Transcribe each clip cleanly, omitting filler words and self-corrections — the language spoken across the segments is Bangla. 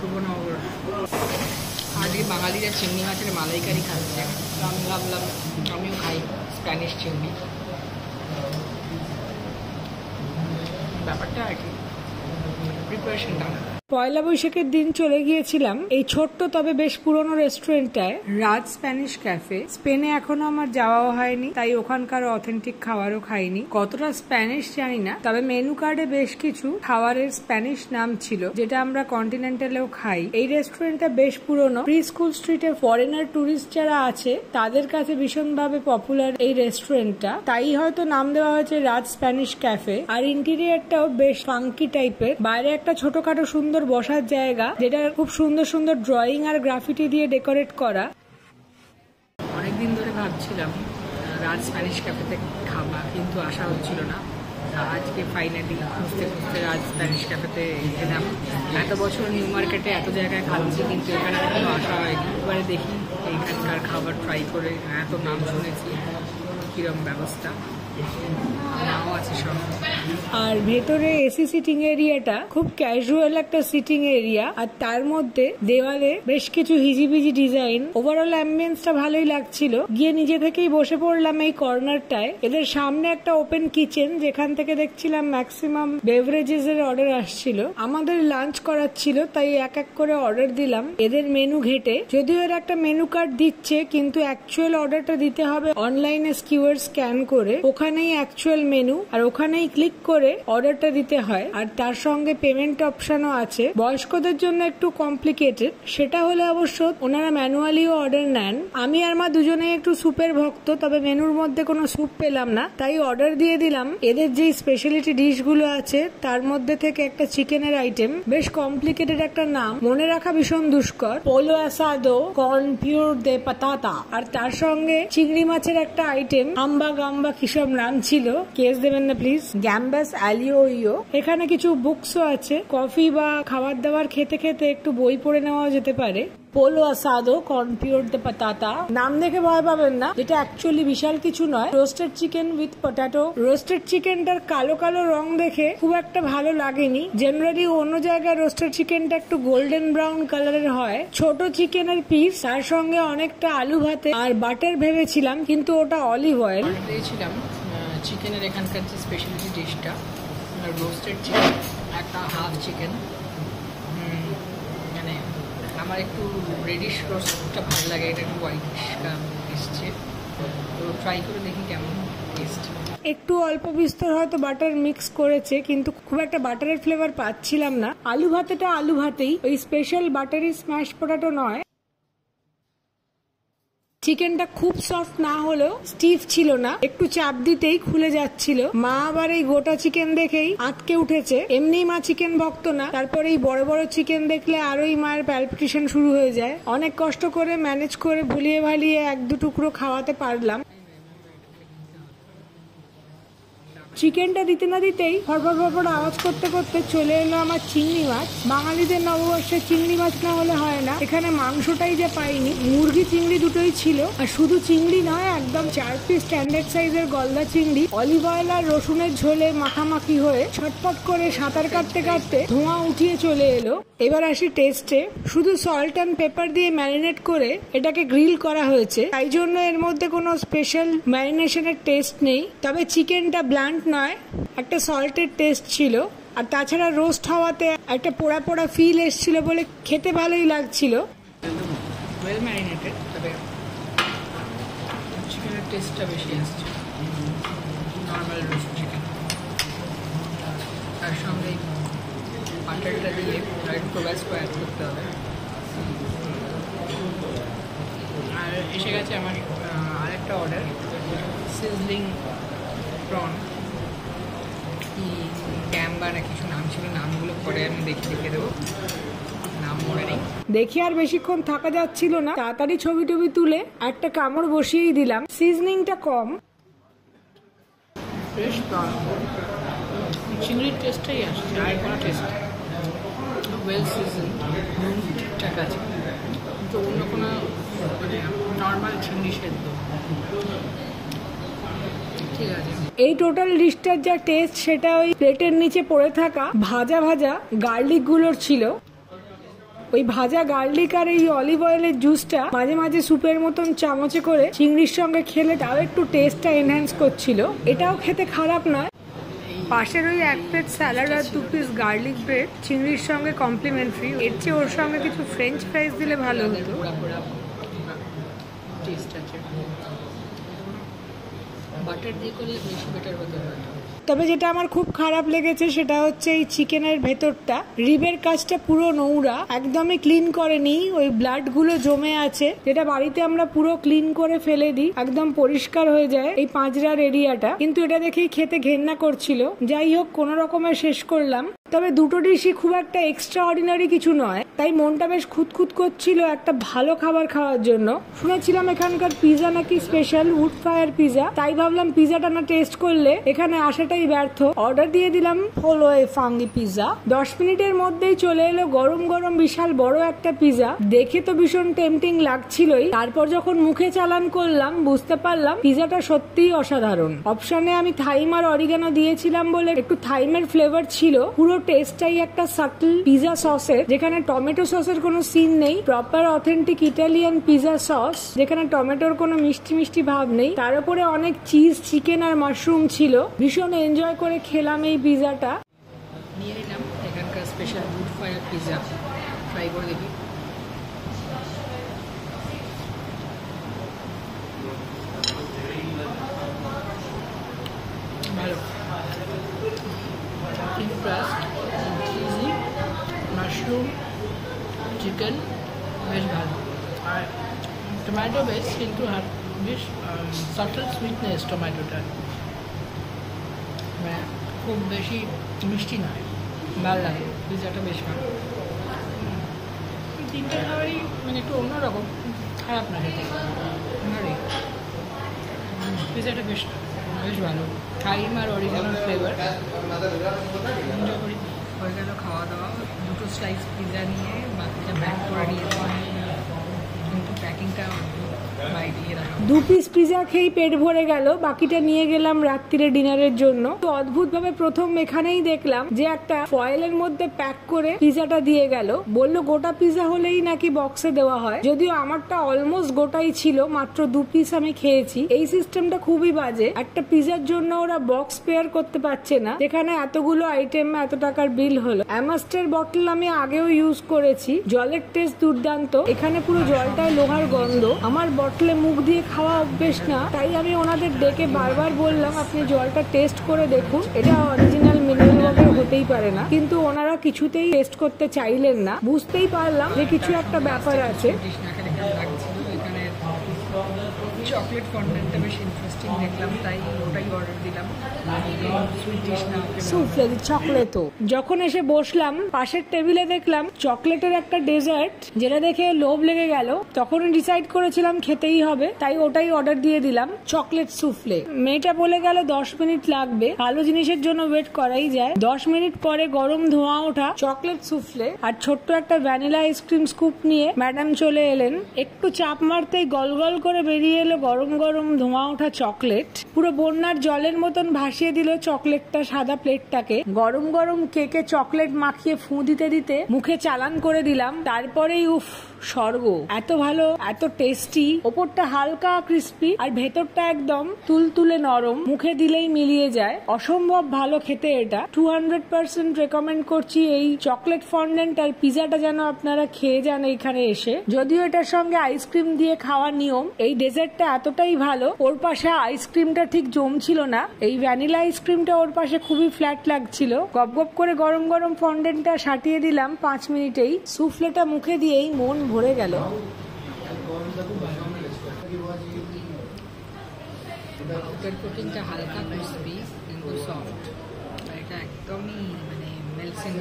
শুভ নববর্ষ। আজকে বাঙালিরা চিংড়ি মাছের মালাইকারি খাচ্ছে, তো আমি ভাবলাম আমিও খাই স্প্যানিশ চিংড়ি। ব্যাপারটা আর কি প্রিপারেশনটা। পয়লা বৈশাখের দিন চলে গিয়েছিলাম এই ছোট্ট তবে বেশ পুরনো রেস্টুরেন্টটায়, রাজ স্প্যানিশ ক্যাফে। স্পেনে এখনো আমার যাওয়াও হয়নি, তাই ওখানকার অথেন্টিক খাবারও খাইনি। কতটা স্প্যানিশ জানি না, তবে মেনু কার্ডে বেশ কিছু খাবারের স্প্যানিশ নাম ছিল, যেটা আমরা কন্টিনেন্টালেও খাই। এই রেস্টুরেন্টটা বেশ পুরনো। প্রি স্কুল স্ট্রিটে ফরেনার টুরিস্ট যারা আছে তাদের কাছে ভীষণভাবে পপুলার এই রেস্টুরেন্টটা, তাই হয়তো নাম দেওয়া হয়েছে রাজ স্প্যানিশ ক্যাফে। আর ইন্টেরিয়ারটাও বেশ ফাঙ্কি টাইপের। বাইরে একটা ছোটখাটো সুন্দর বসার জায়গা, যেটা খুব সুন্দর সুন্দর ড্রয়িং আর গ্রাফিটি দিয়ে ডেকোরেট করা। অনেকদিন ধরে ভাবছিলাম রাজ স্প্যানিশ ক্যাফেতে খাবা, কিন্তু আসা হচ্ছিল না। আজকে ফাইনালি খুঁজতে খুঁজতে রাজ স্প্যানিশ ক্যাফেতে এলাম। এত বছর নিউ মার্কেটে এত জায়গায় খাচ্ছি, কিন্তু এখানে কোনো আসা হয়নি। এবারে দেখি এইখানকার খাবার ট্রাই করে। এত নাম শুনেছি, কিরম ব্যবস্থা নাও আছে সব। আর ভেতরে এসি সিটিং এরিয়াটা খুব ক্যাজুয়াল একটা সিটিং এরিয়া, আর তার মধ্যে দেওয়ালে বেশ কিছু হিজিবিজি ডিজাইন। ওভারঅল অ্যাম্বিয়েন্সটা ভালোই লাগছিল। গিয়ে নিজে থেকেই বসে পড়লাম এই কর্নারটায়। এদের সামনে একটা ওপেন কিচেন, যেখান থেকে দেখছিলাম ম্যাক্সিমাম বেভারেজেস এর অর্ডার আসছিল। আমাদের লাঞ্চ করাচ্ছিল, তাই এক এক করে অর্ডার দিলাম এদের মেনু ঘেটে। যদিও এর একটা মেনু কার্ড দিচ্ছে, কিন্তু অ্যাকচুয়াল অর্ডারটা দিতে হবে অনলাইনে কিউআর স্ক্যান করে। ওখানেই অ্যাকচুয়াল মেনু, আর ওখানেই ক্লিক করে অর্ডারটা দিতে হয়। আর তার সঙ্গে পেমেন্ট অপশনও আছে। বয়স্কদের জন্য একটু কমপ্লিকেটেড, সেটা হলে অবশ্য ওনারা ম্যানুয়ালিও অর্ডার নেন। আমি আর মা দুজনেই একটু স্যুপের ভক্ত, তবে মেনুর মধ্যে কোনো স্যুপ পেলাম না, তাই অর্ডার দিয়ে দিলাম এদের যে স্পেশালিটি ডিশ গুলো আছে তার মধ্যে থেকে একটা চিকেনের আইটেম। বেশ কমপ্লিকেটেড একটা নাম, মনে রাখা ভীষণ দুষ্কর। পোলো অ্যাসাদো কর্ন পিওর দে পাতাতা। আর তার সঙ্গে চিংড়ি মাছের একটা আইটেম, আম্বা গাম্বা কিসব নাম ছিল, কেস দেবেন না প্লিজ। গ্যাম্বাস আলিও। এখানে কিছু বুকসও আছে। কফি বা খাবার দাবার খেতে খেতে একটু বই পড়ে নেওয়া যেতে পারে। পোলো আসাদো কর্ন পিওর দে পাতাতা নাম দেখে ভয় পাবেন না, যেটা অ্যাকচুয়ালি বিশাল কিছু নয়। Roasted chicken with potato. Roasted চিকেনটার কালো কালো রং দেখে খুব একটা ভালো লাগেনি। জেনারেলি অন্য জায়গায় রোস্টেড চিকেনটা একটু গোল্ডেন ব্রাউন কালারের হয়। ছোট চিকেনের পিস, তার সঙ্গে অনেকটা আলু ভাতে আর বাটার ভেবেছিলাম, কিন্তু ওটা অলিভ অয়েল দিয়েছিলাম। চিকেনের এখানকার যে স্পেশালিটি ডিশটা রোস্টেড চিকেন, একটা হাফ চিকেন। মানে আমার একটু রেডিশ রোস্টটা ভালো লাগে, এটা একটু হোয়াইটিশ এসছে, তো ট্রাই করে দেখি কেমন টেস্ট। একটু অল্প বিস্তর হয়তো বাটার মিক্স করেছে, কিন্তু খুব একটা বাটারের ফ্লেভার পাচ্ছিলাম না। আলু ভাতেটা আলু ভাতেই, ওই স্পেশাল বাটারি স্ম্যাশ পটেটো নয়। চিকেনটা খুব সফট না হলেও স্টিফ ছিল না, একটু চাপ দিতেই খুলে যাচ্ছিল। মা আবার এই গোটা চিকেন দেখেই আটকে উঠেছে। এমনি মা চিকেন ভক্ত না, তারপরে এই বড় বড় চিকেন দেখলে আরোই মায়ের প্যালপিটেশন শুরু হয়ে যায়। অনেক কষ্ট করে ম্যানেজ করে ভুলিয়ে ভালিয়ে এক দু টুকরো খাওয়াতে পারলাম। চিকেনটা দিতে না দিতেই ফরফর ফরফর আওয়াজ করতে করতে চলে এলো আমার চিংড়ি মাছ। বাঙালিদের নববর্ষে চিংড়ি মাছ না হলে হয় না। এখানে মাংসটাই যে পাইনি, মুরগি চিংড়ি দুটোই ছিল। আর শুধু চিংড়ি নয়, একদম 4 পিস স্ট্যান্ডার্ড সাইজের গলদা চিংড়ি। অলিভ অয়েল আর রসুনের ঝোলে মাখামাখি হয়ে ছটপট করে সাঁতার কাটতে কাটতে ধোঁয়া উঠিয়ে চলে এলো। এবার আসি টেস্টে। শুধু সল্ট অ্যান্ড পেপার দিয়ে ম্যারিনেট করে এটাকে গ্রিল করা হয়েছে, তাই জন্য এর মধ্যে কোনো স্পেশাল ম্যারিনেশনের টেস্ট নেই। তবে চিকেনটা ব্লান্ট নয়, একটা সল্টের টেস্ট ছিল। আর তাছাড়া রোস্ট হওয়াতে একটা পোড়া পোড়া ফিল এসছিল বলে খেতে ভালোই লাগছিল। ওয়েল ম্যারিনেটেড, তবে চিকেনের টেস্টটা বেশি আসছে নর্মাল রোস্ট চিকেন। তার সঙ্গে বাটারটা দিয়ে একটু টোবাস্কো অ্যাড করতে হবে। আর এসে গেছে আমার আরেকটা অর্ডার, সিজলিং প্রন। কি গ্যাম্বা না কিছু নাম ছিল, নামগুলো পরে আমি দেখে দেবো, নাম মনে নেই। দেখি আর বেশিক্ষণ থাকা যাচ্ছিল না, তাড়াতাড়ি ছবি টবি তুলে একটা কামড় বসিয়েই দিলাম। সিজনিংটা কম, বেশ চিংড়ির টেস্টটাই আসছে, আর কোনো টেস্ট ওয়েল সিজন, নুন ঠিকঠাক আছে, কিন্তু অন্য কোনো মানে নর্মাল চিংড়ি সেদ্ধ ঠিক আছে। এই টোটাল ডিশটার যা টেস্ট, সেটা ওই প্লেটের নিচে পড়ে থাকা ভাজা ভাজা গার্লিক গুলোর ছিল। ওই ভাজা গার্লিক আর এই অলিভ অয়েলের জুসটা মাঝে মাঝে স্যুপের মতন চামচে করে চিংড়ির সঙ্গে খেলে তাও একটু টেস্টটা এনহ্যান্স করছিল। এটাও খেতে খারাপ নয়। পাশের ওই 1 প্লেট স্যালাড আর 2 পিস গার্লিক ব্রেড চিংড়ির সঙ্গে কমপ্লিমেন্টারি। এর চেয়ে ওর সঙ্গে কিছু ফ্রেঞ্চ ফ্রাইজ দিলে ভালো হতো। বাটার দিয়ে করলে বেশি বেটার হতো। তবে যেটা আমার খুব খারাপ লেগেছে সেটা হচ্ছে এই চিকেনের ভেতরটা, রিবের কাজটা পুরো নোংরা, একদমই ক্লিন করেনি। ওই ব্লাড গুলো জমে আছে, যেটা বাড়িতে আমরা পুরো ক্লিন করে ফেলে দিই, একদম পরিষ্কার হয়ে যায় এই পাঁজরার এরিয়াটা। কিন্তু এটা দেখেই খেতে ঘেন্না করছিল। যাই হোক, কোন রকমে শেষ করলাম। তবে দুটো ডিশই খুব একটা এক্সট্রা অর্ডিনারি কিছু নয়, তাই মনটা বেশ খুঁতখুত করছিল একটা ভালো খাবার খাওয়ার জন্য। শুনেছিলাম এখানকার পিজা নাকি স্পেশাল উড ফায়ার পিজা, তাই ভাবলাম পিজাটা না টেস্ট করলে এখানে আসাটাই ব্যর্থ। অর্ডার দিয়ে দিলাম হলো এই ফাঙ্গি পিজা। 10 মিনিটের মধ্যেই চলে এলো গরম গরম বিশাল বড় একটা পিজা। দেখে তো ভীষণ টেম্পটিং লাগছিলই, তারপর যখন মুখে চালান করলাম বুঝতে পারলাম পিজাটা সত্যিই অসাধারণ। অপশনে আমি থাইম আর অরিগানো দিয়েছিলাম বলে একটু থাইমের ফ্লেভার ছিল। পুরো টেস্টটাই একটা সাটল পিজা সসের, যেখানে টমেটো সসের কোনো সিন নেই। Proper authentic Italian pizza sauce, যেখানে টমেটোর কোনো মিষ্টি মিষ্টি ভাব নেই। তার উপরে অনেক চিজ, চিকেন আর মাশরুম ছিল। ভীষণ এনজয় করে খেলাম এই পিজাটা। নিয়ে নিলাম এখানকার special wood fire pizza, try করে দেখি। ভালো, চিজি, মাশরুম, চিকেন বেশ ভালো। আর টমেটো বেশ, কিন্তু বেশ সাটল সুইটনেস টমেটোটা, খুব বেশি মিষ্টি নয়, ভালো লাগে। পিজাটা বেশ ভালো। তিনটে খাবারই মানে একটু অন্যরকম, খারাপ না খেতে। পিজাটা বেশ বেশ ভালো। থাইম আর অরিজিনাল ফ্লেভার এনজয় করি। হয়ে গেল খাওয়া দাওয়া। দুটো স্লাইস পিজা নিয়ে বাকিটা প্যাক করে নিয়েছি, কিন্তু প্যাকিংটা 2 পিস পিজা খেয়েই পেট ভরে গেল। বাকিটা নিয়ে গেলাম রাত্রিরে ডিনারের জন্য। তো অদ্ভুত ভাবে প্রথম এখানেই দেখলাম যে একটা ফয়েলের মধ্যে প্যাক করে পিজাটা দিয়ে গেল। বললো গোটা পিজা হলেই নাকি বক্সে দেওয়া হয়, যদিও আমারটা অলমোস্ট গোটাই ছিল, মাত্র 2 পিস আমি খেয়েছি। এই সিস্টেমটা খুবই বাজে। একটা পিজার জন্য ওরা বক্স পেয়ার করতে পারছে না, যেখানে এতগুলো আইটেম এত টাকার বিল হলো। অ্যামাস্টের বটল আমি আগেও ইউজ করেছি, জলের টেস্ট দুর্দান্ত। এখানে পুরো জলটায় লোহার গন্ধ। আমার বটলে মুখ দিয়ে খাওয়া অভ্যেস না, তাই আমি ওনাদের ডেকে বারবার বললাম আপনি জলটা টেস্ট করে দেখুন, এটা অরিজিনাল মিনারেল ওয়াটার হতেই পারে না। কিন্তু ওনারা কিছুতেই টেস্ট করতে চাইলেন না। বুঝতেই পারলাম যে কিছু একটা ব্যাপার আছে। চকলেট ফন্ডেন্টটা বেশ ইন্টারেস্টিং দেখলাম, তাই ওটাই অর্ডার দিলাম। সুফলে চকলেটও। যখন এসে বসলাম পাশের টেবিলে দেখলাম চকলেটের একটা ডেজার্ট, যেটা দেখে লোভ লেগে গেল। তখনই ডিসাইড করেছিলাম খেতেই হবে, তাই ওটাই অর্ডার দিয়ে দিলাম, চকলেট সুফলে। মেয়েটা বলে গেল 10 মিনিট লাগবে, ভালো জিনিসের জন্য ওয়েট করাই যায়। 10 মিনিট পরে গরম ধোঁয়া ওঠা চকলেট সুফলে আর ছোট্ট একটা ভ্যানিলা আইসক্রিম স্কুপ নিয়ে ম্যাডাম চলে এলেন। একটু চাপ মারতেই গল গল করে বেরিয়ে এলো গরম গরম ধোঁয়া ওঠা চকলেট। পুরো বন্যার জলের মতন ভাসিয়ে দিল চকলেটটা সাদা প্লেটটাকে। গরম গরম কেকে চকলেট মাখিয়ে ফু দিতে দিতে মুখে চালান করে দিলাম। তারপরেই উফ, স্বর্গ। এত ভালো, এত টেস্টি। ওপরটা হালকা ক্রিস্পি আর ভেতরটা একদম তুলতুলে নরম, মুখে দিলেই মিলিয়ে যায়। অসম্ভব ভালো খেতে এটা। 200% রেকমেন্ড করছি এই চকলেট ফন্ডেন্ট আর পিজাটা যেন আপনারা খেয়ে যান এইখানে এসে। যদিও এটার সঙ্গে আইসক্রিম দিয়ে খাওয়ার নিয়ম। এই ডেজার্টটা এতটাই ভালো, ওর পাশে আইসক্রিমটা ঠিক জমছিল না। এই ভ্যানিলা আইসক্রিমটা ওর পাশে খুবই ফ্ল্যাট লাগছিল। গপ গপ করে গরম গরম ফন্ডেন্টটা সাটিয়ে দিলাম 5 মিনিটেই। সুফলেটা মুখে দিয়েই মন ভরে গেল। প্রোটিনটা হালকা ক্রিস্পি কিন্তু সফট, এটা একদমই মানে মেলসিং।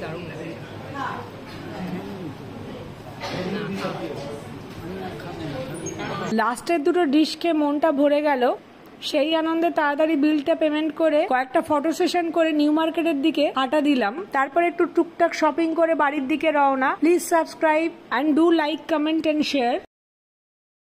দারুণ লাগে। লাস্টের দুটো ডিশ খেয়ে মনটা ভরে গেল। সেই আনন্দে তাড়াতাড়ি বিলটা পেমেন্ট করে কয়েকটা ফটো সেশন করে নিউ মার্কেটের দিকে হাঁটা দিলাম। তারপর একটু টুকটাক শপিং করে বাড়ির দিকে রওনা। Please subscribe and do like, comment and share.